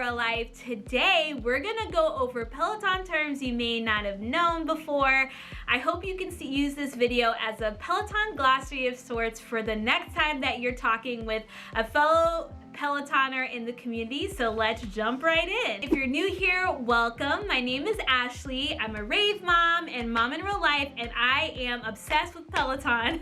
Real Life. Today, we're gonna go over Peloton terms you may not have known before. I hope you can use this video as a Peloton glossary of sorts for the next time that you're talking with a fellow Pelotoner in the community, so let's jump right in. If you're new here, welcome. My name is Ashleigh. I'm a rave mom and mom in real life, and I am obsessed with Peloton.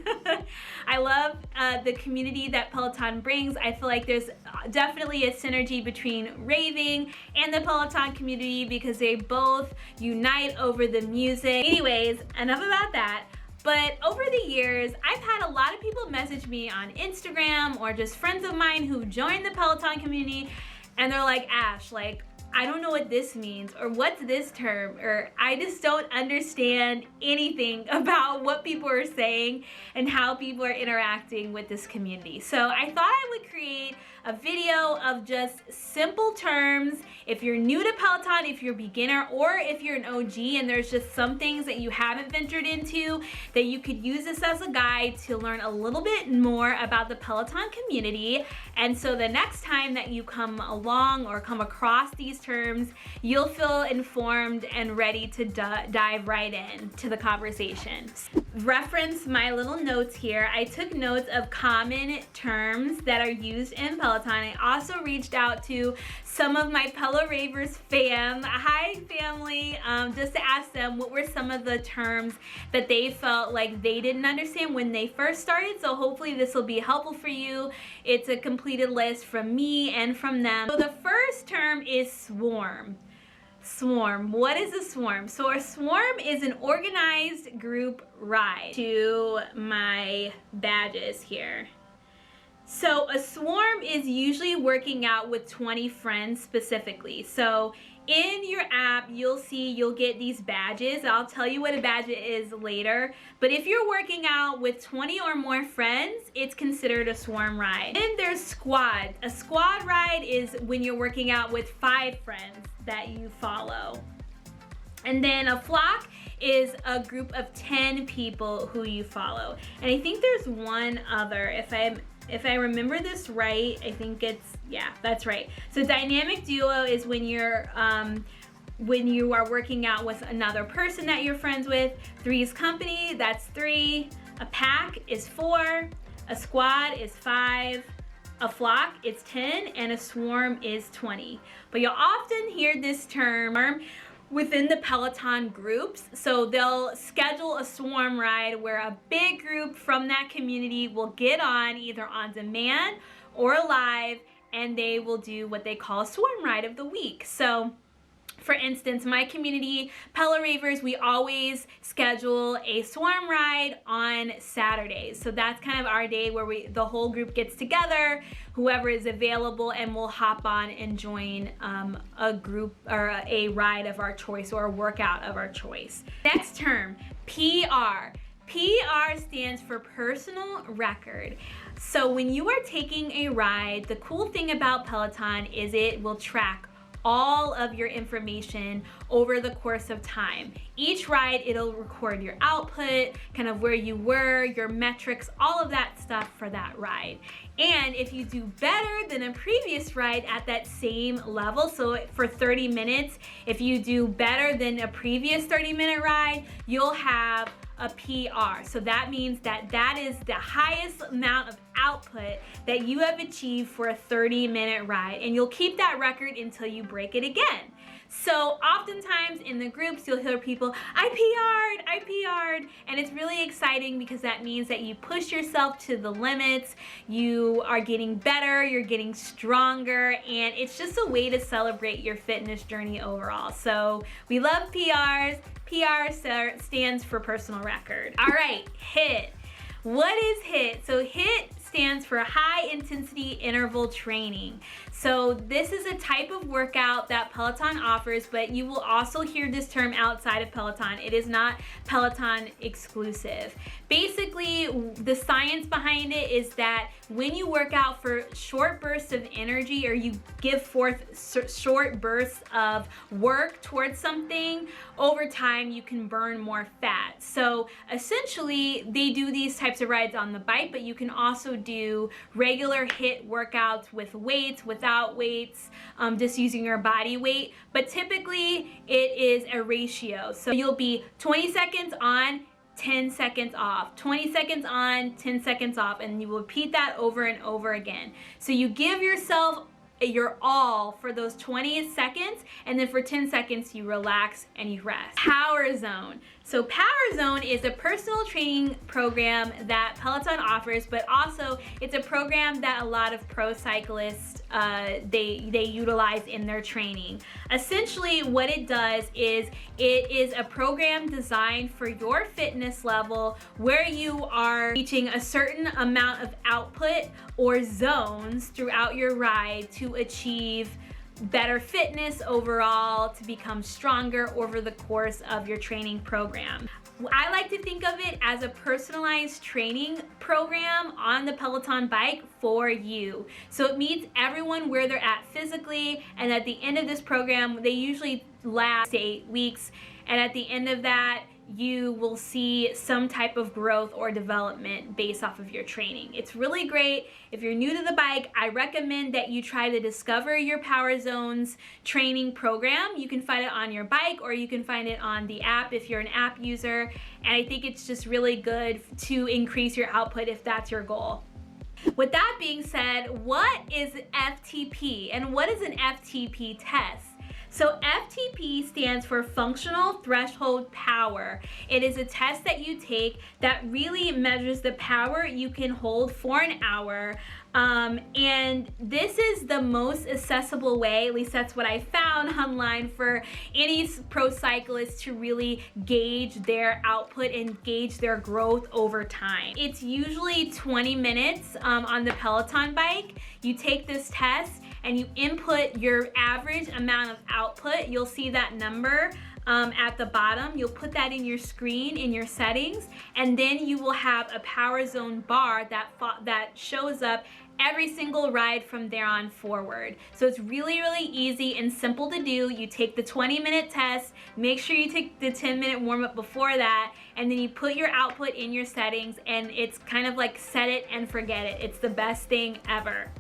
I love the community that Peloton brings. I feel like there's definitely a synergy between raving and the Peloton community because they both unite over the music. Anyways, enough about that. But over the years, I've had a lot of people message me on Instagram or just friends of mine who've joined the Peloton community, and they're like, Ash, like, I don't know what this means, or what's this term, or I just don't understand anything about what people are saying and how people are interacting with this community. So I thought I would create a video of just simple terms. If you're new to Peloton, if you're a beginner, or if you're an OG and there's just some things that you haven't ventured into, that you could use this as a guide to learn a little bit more about the Peloton community. And so the next time that you come along or come across these terms, you'll feel informed and ready to dive right in to the conversation. Reference my little notes here. I took notes of common terms that are used in Peloton. I also reached out to some of my Pelo Ravers fam, hi family, just to ask them what were some of the terms that they felt like they didn't understand when they first started. So hopefully this will be helpful for you. It's a completed list from me and from them. So the first term is swarm. Swarm. What is a swarm? So a swarm is an organized group ride. To my badges here. So a swarm is usually working out with 20 friends specifically. So in your app, you'll get these badges. I'll tell you what a badge is later. But if you're working out with 20 or more friends, it's considered a swarm ride. Then there's squad. A squad ride is when you're working out with 5 friends that you follow. And then a flock is a group of 10 people who you follow. And I think there's one other, if I remember this right, I think it's, yeah, that's right. So dynamic duo is when you are working out with another person that you're friends with. Three's company, that's 3. A pack is 4. A squad is 5. A flock is 10, and a swarm is 20. But you'll often hear this term within the Peloton groups. So they'll schedule a swarm ride where a big group from that community will get on either on demand or live, and they will do what they call a swarm ride of the week. So for instance, my community, Pelo Ravers, we always schedule a swarm ride on Saturdays. So that's kind of our day where the whole group gets together, whoever is available, and we'll hop on and join a group or a ride of our choice or a workout of our choice. Next term, PR. PR stands for personal record. So when you are taking a ride, the cool thing about Peloton is it will track all of your information over the course of time. Each ride, it'll record your output, kind of where you were, your metrics, all of that stuff for that ride. And if you do better than a previous ride at that same level, so for 30 minutes, if you do better than a previous 30-minute ride, you'll have a PR. So that means that is the highest amount of output that you have achieved for a 30-minute ride, and you'll keep that record until you break it again. So oftentimes in the groups, you'll hear people, I PR'd, and it's really exciting because that means that you push yourself to the limits, you are getting better, you're getting stronger, and it's just a way to celebrate your fitness journey overall. So we love PRs. PR stands for personal record. All right, HIIT. What is HIIT? So HIIT stands for high intensity interval training. So this is a type of workout that Peloton offers, but you will also hear this term outside of Peloton. It is not Peloton exclusive. Basically, the science behind it is that when you work out for short bursts of energy, or you give forth short bursts of work towards something, over time you can burn more fat. So essentially, they do these types of rides on the bike, but you can also do regular HIIT workouts with weights, without weights, just using your body weight. But typically it is a ratio. So you'll be 20 seconds on, 10 seconds off, 20 seconds on, 10 seconds off, and you will repeat that over and over again. So you give yourself your all for those 20 seconds, and then for 10 seconds you relax and you rest. Power Zone. So Power Zone is a personal training program that Peloton offers, but also it's a program that a lot of pro cyclists they utilize in their training. Essentially what it does is it is a program designed for your fitness level, where you are reaching a certain amount of output or zones throughout your ride to achieve better fitness overall, to become stronger over the course of your training program. I like to think of it as a personalized training program on the Peloton bike for you. So it meets everyone where they're at physically, and at the end of this program, they usually last 8 weeks, and at the end of that, you will see some type of growth or development based off of your training. It's really great. If you're new to the bike, I recommend that you try to discover your Power Zones training program. You can find it on your bike, or you can find it on the app if you're an app user. And I think it's just really good to increase your output if that's your goal. With that being said, what is FTP and what is an FTP test? So FTP stands for Functional Threshold Power. It is a test that you take that really measures the power you can hold for an hour. And this is the most accessible way, at least that's what I found online, for any pro cyclist to really gauge their output and gauge their growth over time. It's usually 20 minutes on the Peloton bike. You take this test and you input your average amount of output. You'll see that number at the bottom. You'll put that in your screen, in your settings, and then you will have a Power Zone bar that shows up every single ride from there on forward. So it's really, really easy and simple to do. You take the 20-minute test, make sure you take the 10-minute warm-up before that, and then you put your output in your settings, and it's kind of like set it and forget it. It's the best thing ever.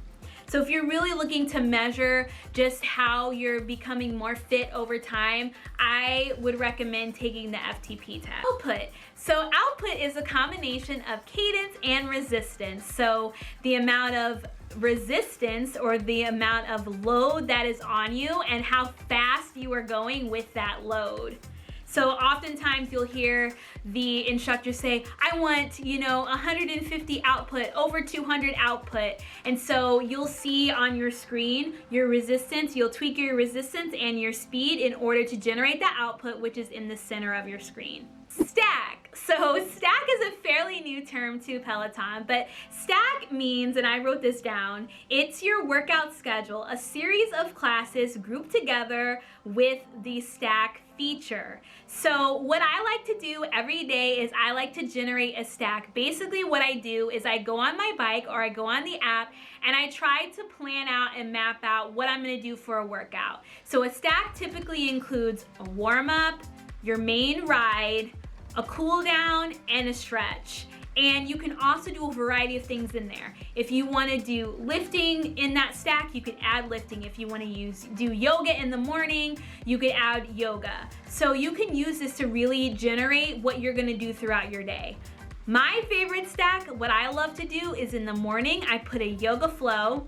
So if you're really looking to measure just how you're becoming more fit over time, I would recommend taking the FTP test. Output. So output is a combination of cadence and resistance. So the amount of resistance, or the amount of load that is on you, and how fast you are going with that load. So oftentimes you'll hear the instructor say, I want, 150 output, over 200 output. And so you'll see on your screen your resistance. You'll tweak your resistance and your speed in order to generate that output, which is in the center of your screen. Stack. So stack is a fairly new term to Peloton, but stack means, and I wrote this down, it's your workout schedule, a series of classes grouped together with the stack feature. So what I like to do every day is I like to generate a stack. Basically what I do is I go on my bike or I go on the app and I try to plan out and map out what I'm going to do for a workout. So a stack typically includes a warm-up, your main ride, a cool down, and a stretch. And you can also do a variety of things in there. If you want to do lifting in that stack, you could add lifting. If you want to do yoga in the morning, you could add yoga. So you can use this to really generate what you're going to do throughout your day. My favorite stack, what I love to do is in the morning, I put a yoga flow.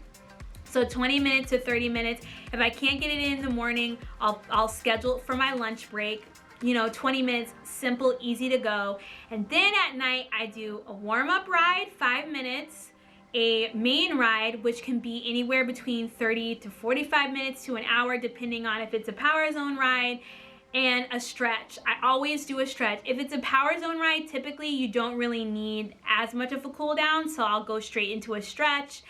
So 20 minutes to 30 minutes. If I can't get it in the morning, I'll schedule it for my lunch break. 20 minutes, simple, easy to go. And then at night, I do a warm-up ride, 5 minutes, a main ride, which can be anywhere between 30 to 45 minutes to an hour, depending on if it's a Power Zone ride, and a stretch. I always do a stretch. If it's a Power Zone ride, typically you don't really need as much of a cool down, so I'll go straight into a stretch.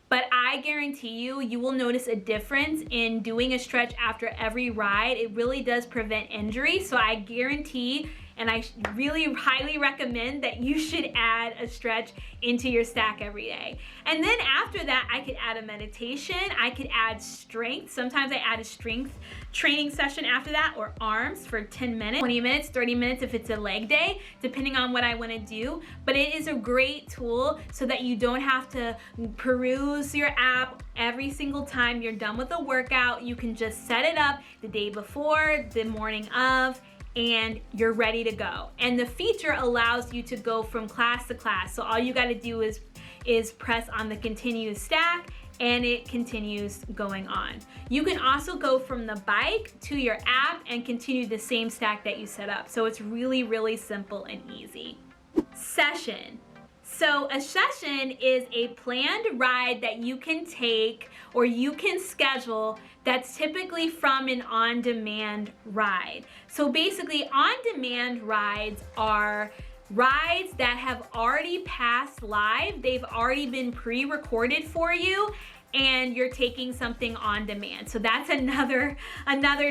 But I guarantee you will notice a difference in doing a stretch after every ride. It really does prevent injury. So I guarantee and I really highly recommend that you should add a stretch into your stack every day. And then after that, I could add a meditation, I could add strength. Sometimes I add a strength training session after that, or arms for 10 minutes, 20 minutes, 30 minutes if it's a leg day, depending on what I want to do. But it is a great tool so that you don't have to peruse your app every single time you're done with a workout. You can just set it up the day before, the morning of, and you're ready to go. And the feature allows you to go from class to class. So all you got to do is press on the continue stack, and it continues going on. You can also go from the bike to your app and continue the same stack that you set up. So it's really, really simple and easy. Session. So a session is a planned ride that you can take or you can schedule that's typically from an on-demand ride. So basically, on-demand rides are rides that have already passed live. They've already been pre-recorded for you, and you're taking something on demand. So that's another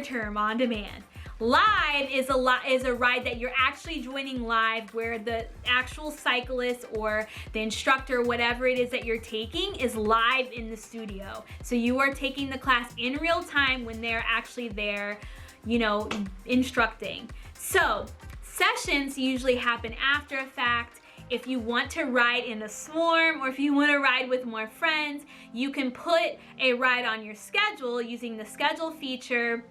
term, on demand. Live is a ride that you're actually joining live, where the actual cyclist or the instructor, whatever it is that you're taking, is live in the studio. So you are taking the class in real time when they're actually there, you know, instructing. So sessions usually happen after a fact. If you want to ride in a swarm, or if you want to ride with more friends, you can put a ride on your schedule using the schedule feature,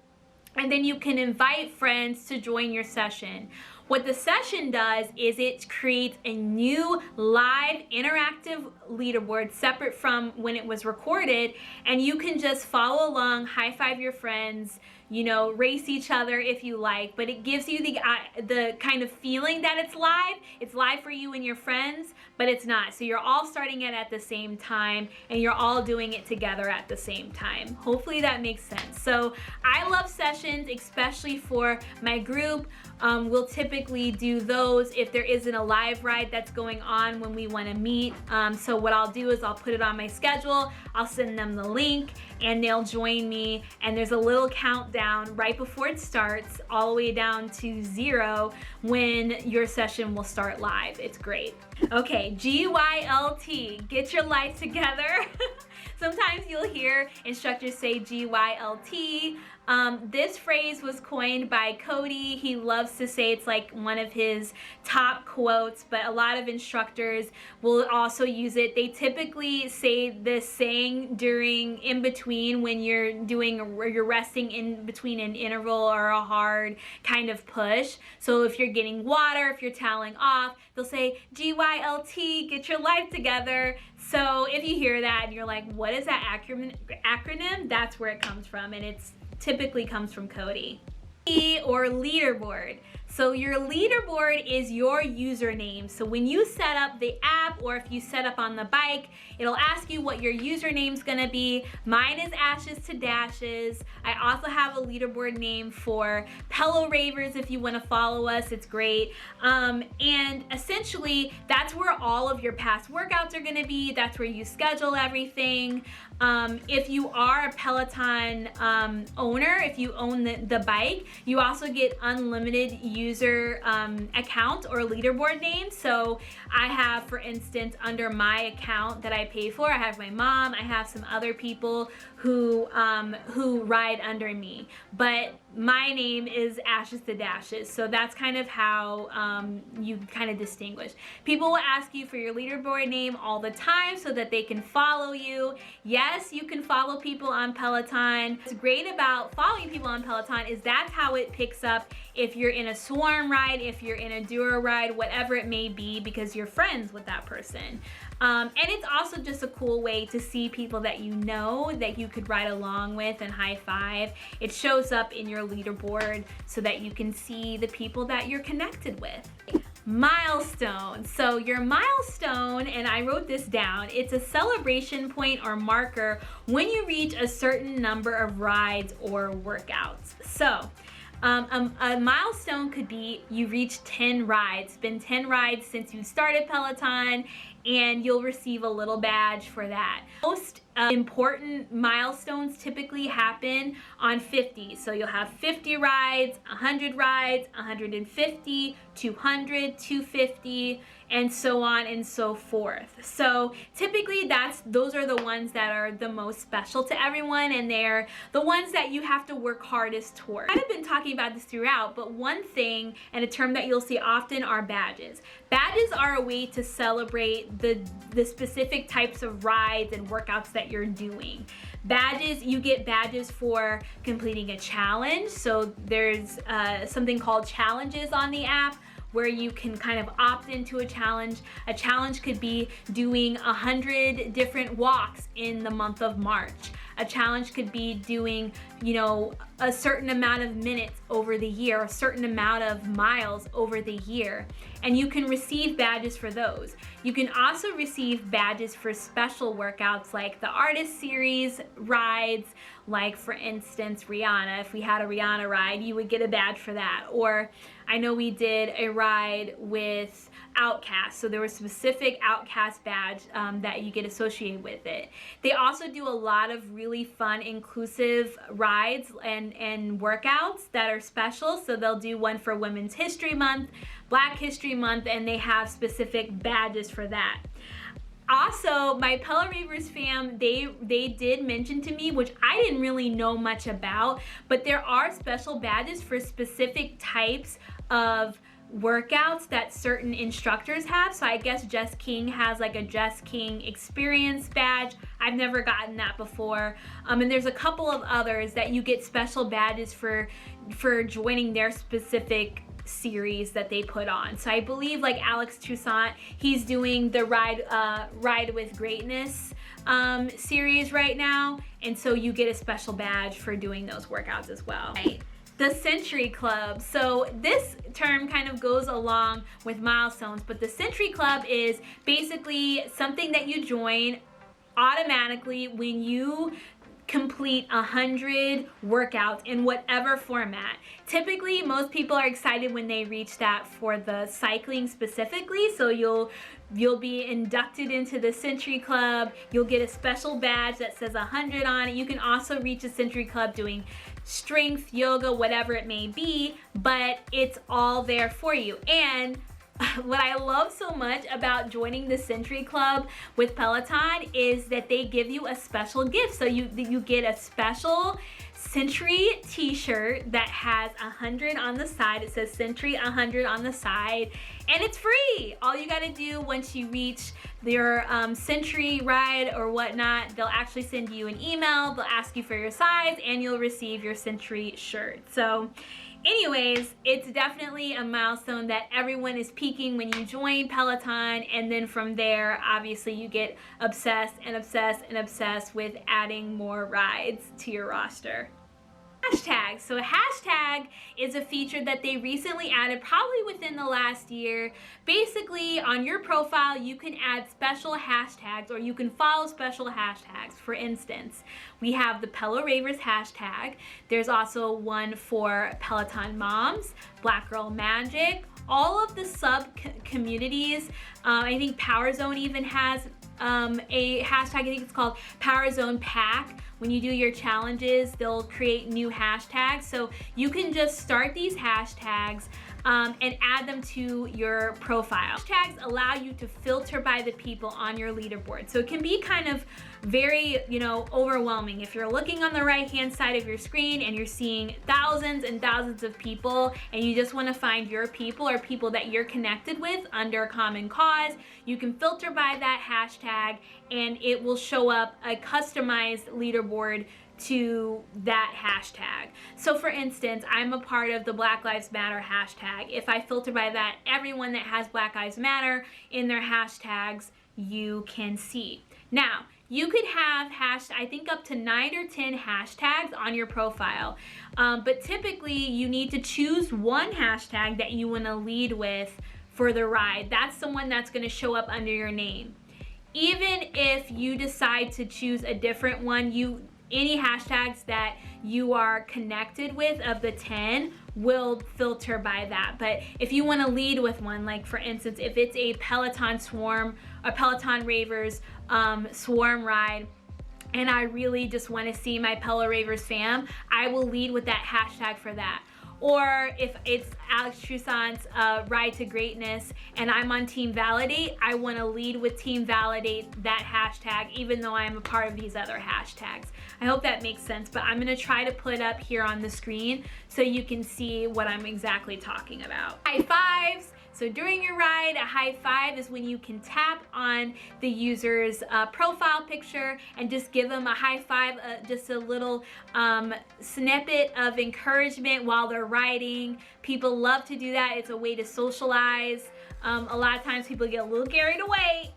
and then you can invite friends to join your session. What the session does is it creates a new live interactive leaderboard separate from when it was recorded, and you can just follow along, high-five your friends, you know, race each other if you like, but it gives you the kind of feeling that it's live. It's live for you and your friends, but it's not. So you're all starting it at the same time, and you're all doing it together at the same time. Hopefully that makes sense. So I love sessions, especially for my group. We'll typically do those if there isn't a live ride that's going on when we want to meet. So what I'll do is I'll put it on my schedule, I'll send them the link, and they'll join me, and there's a little countdown right before it starts, all the way down to 0 when your session will start live. It's great. Okay, GYLT, get your life together. Sometimes you'll hear instructors say GYLT. This phrase was coined by Cody. He loves to say it's like one of his top quotes, but a lot of instructors will also use it. They typically say this saying in between when you're resting in between an interval or a hard kind of push. So if you're getting water, if you're toweling off, they'll say GYLT, get your life together. So if you hear that and you're like, what is that acronym? That's where it comes from, and it's typically comes from Cody. Or leaderboard. So your leaderboard is your username. So when you set up the app, or if you set up on the bike, it'll ask you what your username's gonna be. Mine is Ashes to Dashes. I also have a leaderboard name for Pelo Ravers if you wanna follow us, it's great. And essentially, that's where all of your past workouts are gonna be. That's where you schedule everything. If you are a Peloton owner, if you own the bike, you also get unlimited user account or leaderboard name. So I have, for instance, under my account that I pay for, I have my mom, I have some other people who ride under me, but my name is Ashes to Dashes. So that's kind of how you kind of distinguish. People will ask you for your leaderboard name all the time so that they can follow you. Yes, you can follow people on Peloton. What's great about following people on Peloton is that's how it picks up if you're in a swarm ride, if you're in a duo ride, whatever it may be, because you're friends with that person. And it's also just a cool way to see people that you know that you could ride along with and high five. It shows up in your leaderboard so that you can see the people that you're connected with. Milestones. So your milestone, and I wrote this down, it's a celebration point or marker when you reach a certain number of rides or workouts. So a milestone could be you reach 10 rides. It's been 10 rides since you started Peloton, and you'll receive a little badge for that. Most important milestones typically happen on 50. So you'll have 50 rides, 100 rides, 150, 200, 250, and so on and so forth. So typically those are the ones that are the most special to everyone, and they're the ones that you have to work hardest toward. I've been talking about this throughout, but one thing and a term that you'll see often are badges. Badges are a way to celebrate the specific types of rides and workouts that you're doing. Badges, you get badges for completing a challenge. So there's something called challenges on the app, where you can kind of opt into a challenge. A challenge could be doing 100 different walks in the month of March. A challenge could be doing, you know, a certain amount of minutes over the year, a certain amount of miles over the year, and you can receive badges for those. You can also receive badges for special workouts like the artist series rides, like for instance Rihanna. If we had a Rihanna ride, you would get a badge for that. Or I know we did a ride with Outcast, so there was a specific Outcast badge that you get associated with it. They also do a lot of really fun inclusive rides and workouts that are special. So they'll do one for Women's History Month, Black History Month, and they have specific badges for that. Also, my Pelo Ravers fam, they did mention to me, which I didn't really know much about, but there are special badges for specific types of workouts that certain instructors have. So I guess Jess King has like a Jess King experience badge. I've never gotten that before. And there's a couple of others that you get special badges for joining their specific series that they put on. So I believe like Alex Toussaint, he's doing the Ride with Greatness series right now, and so you get a special badge for doing those workouts as well. Right. The Century Club. So this term kind of goes along with Milestones, but the Century Club is basically something that you join automatically when you complete 100 workouts in whatever format. Typically, most people are excited when they reach that for the cycling specifically. So you'll be inducted into the Century Club. You'll get a special badge that says 100 on it. You can also reach a Century Club doing strength, yoga, whatever it may be, but it's all there for you. And what I love so much about joining the Century Club with Peloton is that they give you a special gift. So you get a special Century t-shirt that has 100 on the side. It says Century 100 on the side, and it's free. All you gotta do once you reach your Century ride or whatnot, they'll actually send you an email, they'll ask you for your size, and you'll receive your Century shirt. So anyways, it's definitely a milestone that everyone is peaking when you join Peloton, and then from there, obviously you get obsessed and obsessed and obsessed with adding more rides to your roster. Hashtags. So a hashtag is a feature that they recently added, probably within the last year. Basically, on your profile, you can add special hashtags, or you can follow special hashtags. For instance, we have the Pelo Ravers hashtag. There's also one for Peloton Moms, Black Girl Magic, all of the sub communities. I think Power Zone even has a hashtag. I think it's called Power Zone Pack. When you do your challenges, they'll create new hashtags. So you can just start these hashtags and add them to your profile. Hashtags allow you to filter by the people on your leaderboard. So it can be kind of very, overwhelming. If you're looking on the right-hand side of your screen and you're seeing thousands and thousands of people, and you just want to find your people or people that you're connected with under a common cause, you can filter by that hashtag and it will show up a customized leaderboard to that hashtag. So for instance, I'm a part of the Black Lives Matter hashtag. If I filter by that, everyone that has Black Lives Matter in their hashtags, you can see. Now, you could have I think up to 9 or 10 hashtags on your profile, but typically you need to choose one hashtag that you want to lead with for the ride. That's the one that's going to show up under your name. Even if you decide to choose a different one, any hashtags that you are connected with of the 10 will filter by that. But if you want to lead with one, like for instance, if it's a Peloton swarm or Peloton Ravers swarm ride, and I really just want to see my Pelo Ravers fam, I will lead with that hashtag for that. Or if it's Alex Toussaint's Ride to Greatness and I'm on Team Validate, I want to lead with Team Validate, that hashtag, even though I'm a part of these other hashtags. I hope that makes sense, but I'm going to try to put up here on the screen so you can see what I'm exactly talking about. High fives. So during your ride, a high five is when you can tap on the user's profile picture and just give them a high five, just a little snippet of encouragement while they're riding. People love to do that. It's a way to socialize. A lot of times people get a little carried away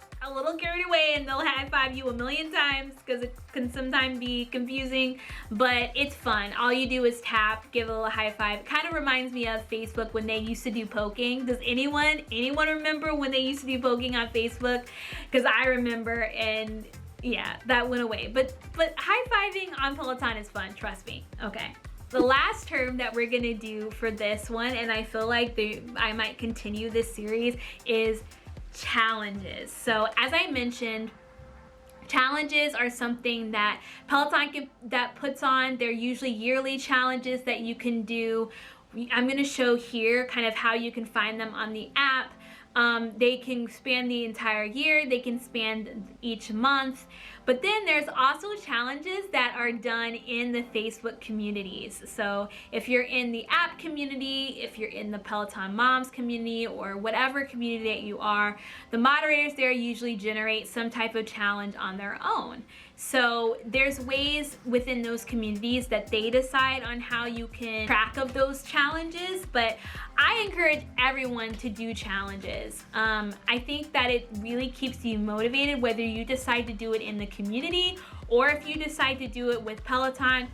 and they'll high five you a million times because it can sometimes be confusing, but it's fun. All you do is tap, give a little high five. It kind of reminds me of Facebook when they used to do poking. Does anyone remember when they used to do poking on Facebook? Because I remember, and yeah, that went away. But high-fiving on Peloton is fun, trust me. Okay. The last term that we're gonna do for this one, and I feel like I might continue this series, is challenges. So as I mentioned, challenges are something that Peloton puts on. They're usually yearly challenges that you can do. I'm going to show here kind of how you can find them on the app. They can span the entire year, they can span each month, but then there's also challenges that are done in the Facebook communities. So if you're in the app community, if you're in the Peloton Moms community, or whatever community that you are, the moderators there usually generate some type of challenge on their own. So there's ways within those communities that they decide on how you can track of those challenges, but I encourage everyone to do challenges. I think that it really keeps you motivated, whether you decide to do it in the community or if you decide to do it with Peloton.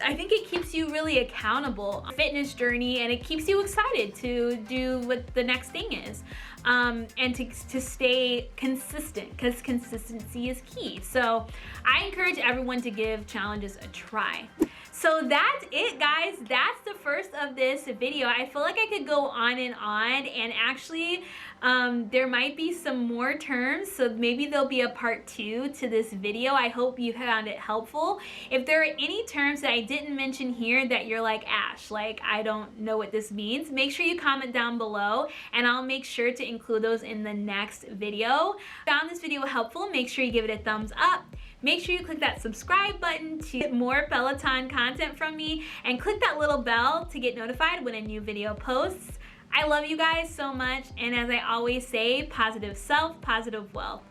I think it keeps you really accountable, fitness journey, and it keeps you excited to do what the next thing is. And to stay consistent, because consistency is key. So I encourage everyone to give challenges a try. So that's it, guys. That's the first of this video. I feel like I could go on, and actually there might be some more terms, so maybe there'll be a part 2 to this video. I hope you found it helpful. If there are any terms that I didn't mention here that you're like, Ash, like I don't know what this means, make sure you comment down below and I'll make sure to include those in the next video. Found this video helpful, make sure you give it a thumbs up. Make sure you click that subscribe button to get more Peloton content from me, and click that little bell to get notified when a new video posts. I love you guys so much, and as I always say, positive self, positive wealth.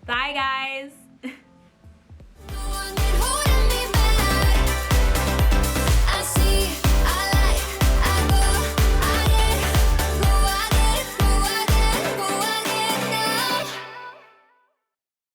Bye, guys.